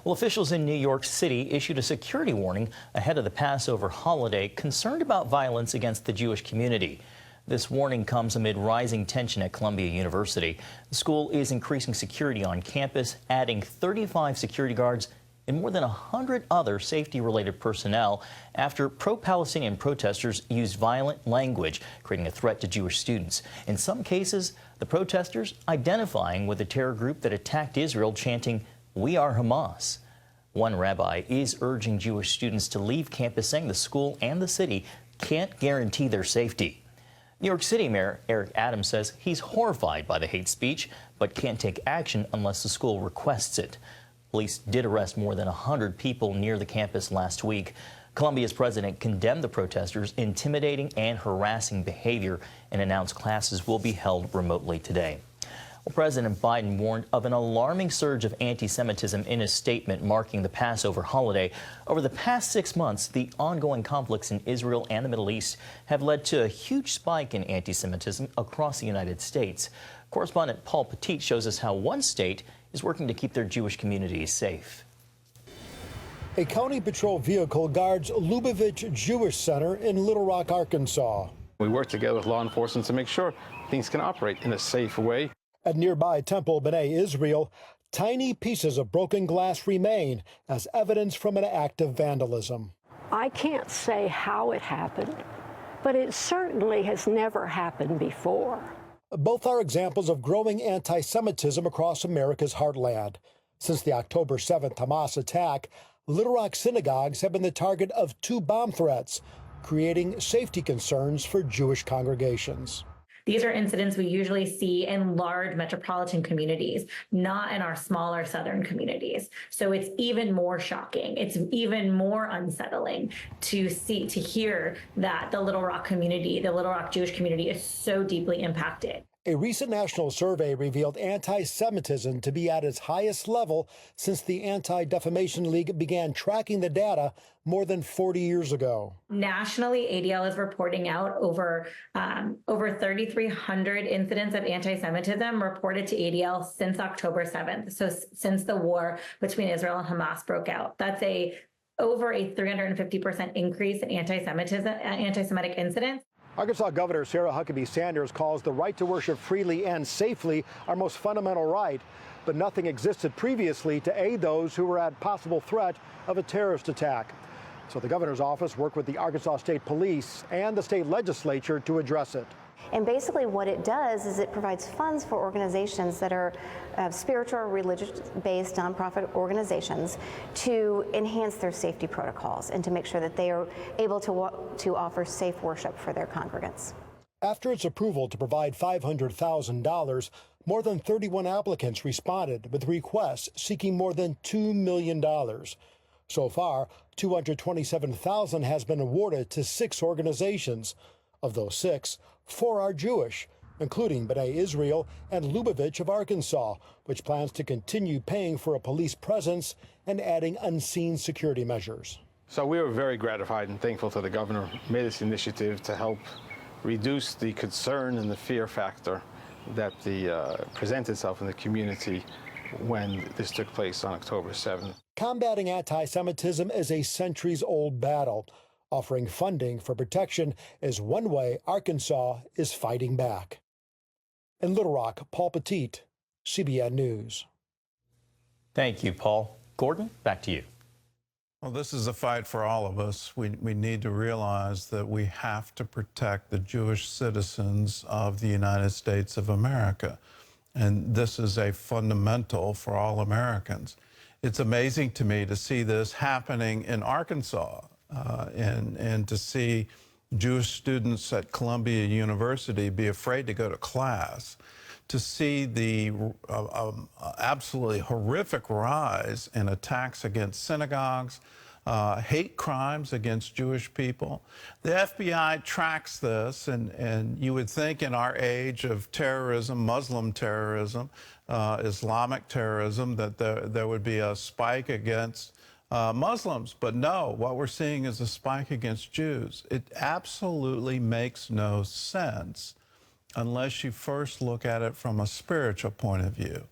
Well, officials in New York City issued a security warning ahead of the Passover holiday, concerned about violence against the Jewish community. This warning comes amid rising tension at Columbia University. The school is increasing security on campus, adding 35 security guards and more than 100 other safety-related personnel after pro-Palestinian protesters used violent language, creating a threat to Jewish students. In some cases, the protesters identifying with the terror group that attacked Israel, chanting, "We are Hamas." One rabbi is urging Jewish students to leave campus, saying the school and the city can't guarantee their safety. New York City Mayor Eric Adams says he's horrified by the hate speech, but can't take action unless the school requests it. Police did arrest more than 100 people near the campus last week. Columbia's president condemned the protesters' intimidating and harassing behavior and announced classes will be held remotely today. Well, President Biden warned of an alarming surge of anti-Semitism in a statement marking the Passover holiday. Over the past 6 months, the ongoing conflicts in Israel and the Middle East have led to a huge spike in anti-Semitism across the United States. Correspondent Paul Petit shows us how one state is working to keep their Jewish communities safe. A county patrol vehicle guards Lubavitch Jewish Center in Little Rock, Arkansas. We work together with law enforcement to make sure things can operate in a safe way. At nearby Temple B'nai Israel, tiny pieces of broken glass remain as evidence from an act of vandalism. I can't say how it happened, but it certainly has never happened before. Both are examples of growing anti-Semitism across America's heartland. Since the October 7th Hamas attack, Little Rock synagogues have been the target of 2 bomb threats, creating safety concerns for Jewish congregations. These are incidents we usually see in large metropolitan communities, not in our smaller southern communities. So it's even more shocking. It's even more unsettling to hear that the Little Rock community, the Little Rock Jewish community, is so deeply impacted. A recent national survey revealed anti-Semitism to be at its highest level since the Anti-Defamation League began tracking the data more than 40 years ago. Nationally, ADL is reporting out over 3,300 incidents of anti-Semitism reported to ADL since October 7th, so since the war between Israel and Hamas broke out. That's over a 350% increase in anti-Semitic incidents. Arkansas Governor Sarah Huckabee Sanders calls the right to worship freely and safely our most fundamental right, but nothing existed previously to aid those who were at possible threat of a terrorist attack. So the governor's office worked with the Arkansas State Police and the state legislature to address it. And basically what it does is it provides funds for organizations that are spiritual or religious-based nonprofit organizations to enhance their safety protocols and to make sure that they are able to offer safe worship for their congregants. After its approval to provide $500,000, more than 31 applicants responded with requests seeking more than $2 million. So far, $227,000 has been awarded to 6 organizations. Of those 6, 4 are Jewish, including B'nai Israel and Lubavitch of Arkansas, which plans to continue paying for a police presence and adding unseen security measures. So we were very gratified and thankful to the governor who made this initiative to help reduce the concern and the fear factor that presented itself in the community when this took place on October 7th. Combating anti-Semitism is a centuries-old battle. Offering funding for protection is one way Arkansas is fighting back. In Little Rock, Paul Petit, CBN News. Thank you, Paul. Gordon, back to you. Well, this is a fight for all of us. We need to realize that we have to protect the Jewish citizens of the United States of America. And this is a fundamental for all Americans. It's amazing to me to see this happening in Arkansas. And to see Jewish students at Columbia University be afraid to go to class, to see the absolutely horrific rise in attacks against synagogues, hate crimes against Jewish people. The FBI tracks this, and you would think in our age of terrorism, Muslim terrorism, Islamic terrorism, that there would be a spike against Muslims, but no, what we're seeing is a spike against Jews. It absolutely makes no sense unless you first look at it from a spiritual point of view.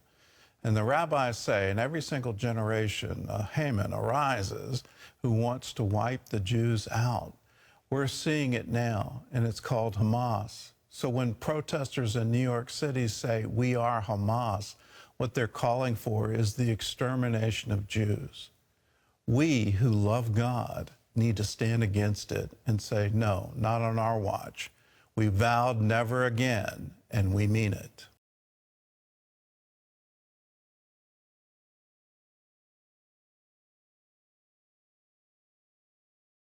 And the rabbis say in every single generation, a Haman arises who wants to wipe the Jews out. We're seeing it now, and it's called Hamas. So when protesters in New York City say, we are Hamas, what they're calling for is the extermination of Jews. We who love God need to stand against it and say, no, not on our watch. We vowed never again, and we mean it.